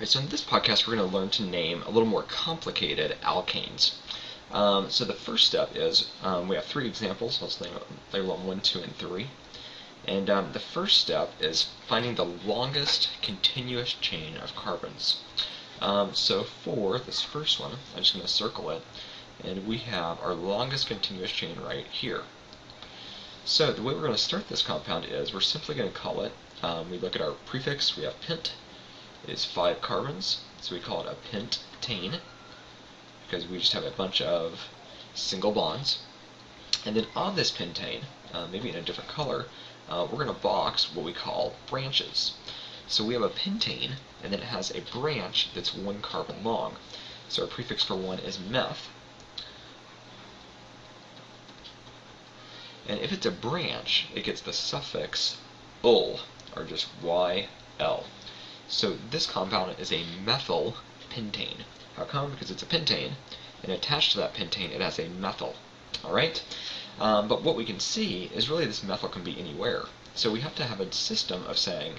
So in this podcast, we're going to learn to name a little more complicated alkanes. So the first step is we have three examples. Let's label them 1, 2, and 3. And the first step is finding the longest continuous chain of carbons. So for this first one, I'm just going to circle it, and we have our longest continuous chain right here. So the way we're going to start this compound is we're simply going to call it, we look at our prefix, we have pent. It is 5 carbons, so we call it a pentane, because we just have a bunch of single bonds. And then on this pentane, maybe in a different color, we're going to box what we call branches. So we have a pentane, and then it has a branch that's 1 carbon long. So our prefix for 1 is meth. And if it's a branch, it gets the suffix ul, or just YL. So this compound is a methyl pentane. How come? Because it's a pentane, and attached to that pentane it has a methyl. Alright? But what we can see is really this methyl can be anywhere. So we have to have a system of saying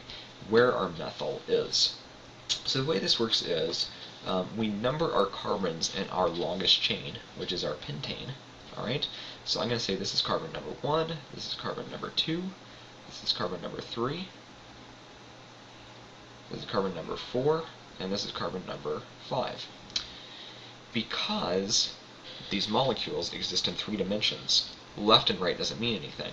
where our methyl is. So the way this works is we number our carbons in our longest chain, which is our pentane. Alright? So I'm going to say this is carbon number 1, this is carbon number 2, this is carbon number 3, this is carbon number 4, and this is carbon number 5. Because these molecules exist in 3 dimensions, left and right doesn't mean anything.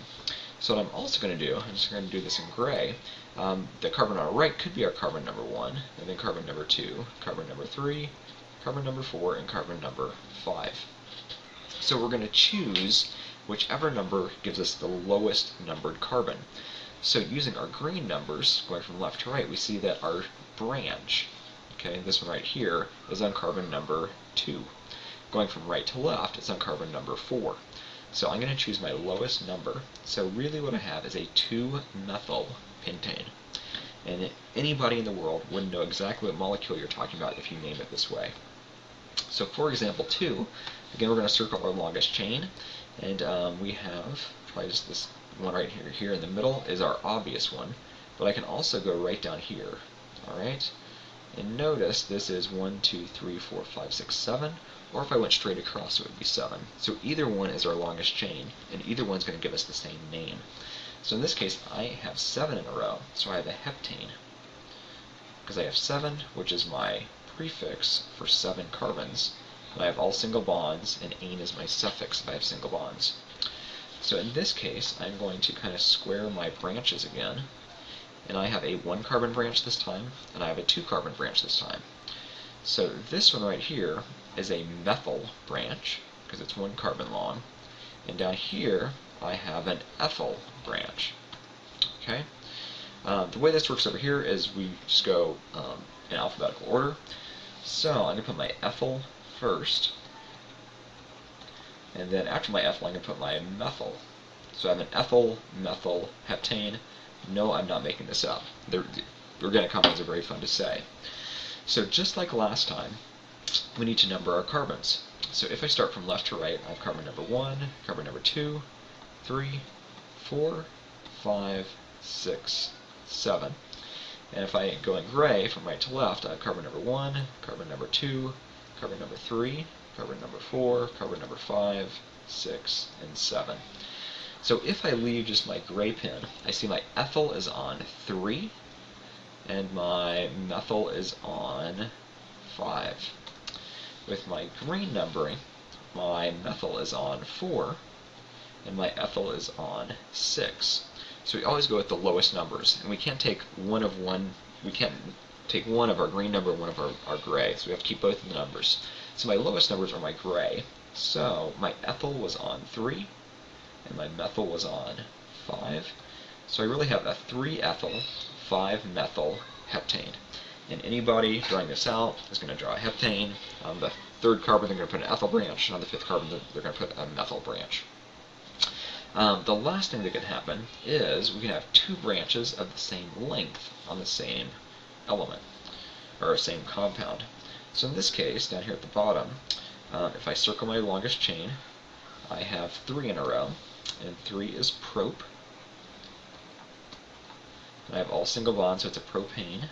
So what I'm also going to do, I'm just going to do this in gray, the carbon on our right could be our carbon number 1, and then carbon number 2, carbon number 3, carbon number 4, and carbon number 5. So we're going to choose whichever number gives us the lowest numbered carbon. So using our green numbers, going from left to right, we see that our branch, okay, this one right here, is on carbon number 2. Going from right to left, it's on carbon number 4. So I'm going to choose my lowest number. So really what I have is a 2-methyl pentane. And anybody in the world wouldn't know exactly what molecule you're talking about if you name it this way. So for example 2, again we're going to circle our longest chain, and we have probably just this one right here in the middle is our obvious one, but I can also go right down here. Alright? And notice this is 1, 2, 3, 4, 5, 6, 7, or if I went straight across it would be 7. So either one is our longest chain, and either one's going to give us the same name. So in this case I have 7 in a row, so I have a heptane, because I have 7, which is my prefix for 7 carbons, and I have all single bonds, and ane is my suffix if I have single bonds. So in this case, I'm going to kind of square my branches again, and I have a 1 carbon branch this time, and I have a 2 carbon branch this time. So this one right here is a methyl branch, because it's 1 carbon long, and down here I have an ethyl branch. Okay? The way this works over here is we just go in alphabetical order. So I'm going to put my ethyl first, and then after my ethyl I'm going to put my methyl. So I have an ethyl, methyl, heptane. No, I'm not making this up. The organic compounds are very fun to say. So just like last time, we need to number our carbons. So if I start from left to right, I have carbon number 1, carbon number 2, 3, 4, 5, 6, 7. And if I go in gray from right to left, I have carbon number 1, carbon number 2, carbon number 3, carbon number 4, carbon number 5, 6, and 7. So if I leave just my gray pen, I see my ethyl is on 3, and my methyl is on 5. With my green numbering, my methyl is on 4, and my ethyl is on 6. So we always go with the lowest numbers, and we can't take one of our green number and one of our gray, so we have to keep both of the numbers. So my lowest numbers are my gray, so my ethyl was on 3, and my methyl was on 5. So I really have a 3-ethyl, 5-methyl heptane. And anybody drawing this out is going to draw a heptane. On the 3rd carbon they're going to put an ethyl branch, and on the 5th carbon they're going to put a methyl branch. The last thing that can happen is we can have 2 branches of the same length on the same element, or same compound. So in this case, down here at the bottom, if I circle my longest chain, I have 3 in a row, and 3 is prop. And I have all single bonds, so it's a propane.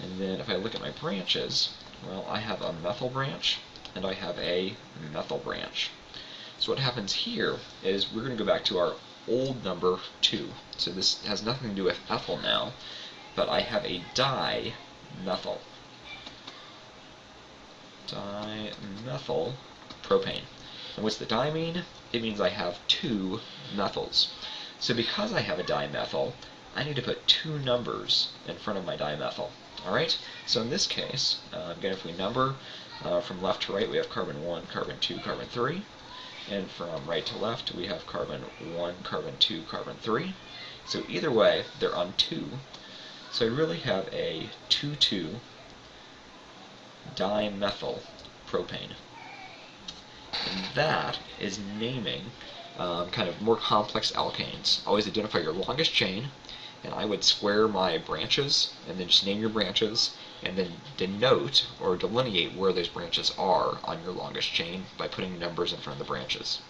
And then if I look at my branches, well, I have a methyl branch and I have a methyl branch. So what happens here is we're going to go back to our old number 2. So this has nothing to do with ethyl now, but I have a dimethyl. Dimethyl propane. And what's the di mean? It means I have 2 methyls. So because I have a dimethyl, I need to put 2 numbers in front of my dimethyl. Alright, so in this case, again, if we number from left to right, we have carbon 1, carbon 2, carbon 3. And from right to left, we have carbon 1, carbon 2, carbon 3. So either way, they're on 2. So I really have a 2,2 dimethyl propane. And that is naming kind of more complex alkanes. Always identify your longest chain, and I would square my branches, and then just name your branches, and then denote or delineate where those branches are on your longest chain by putting numbers in front of the branches.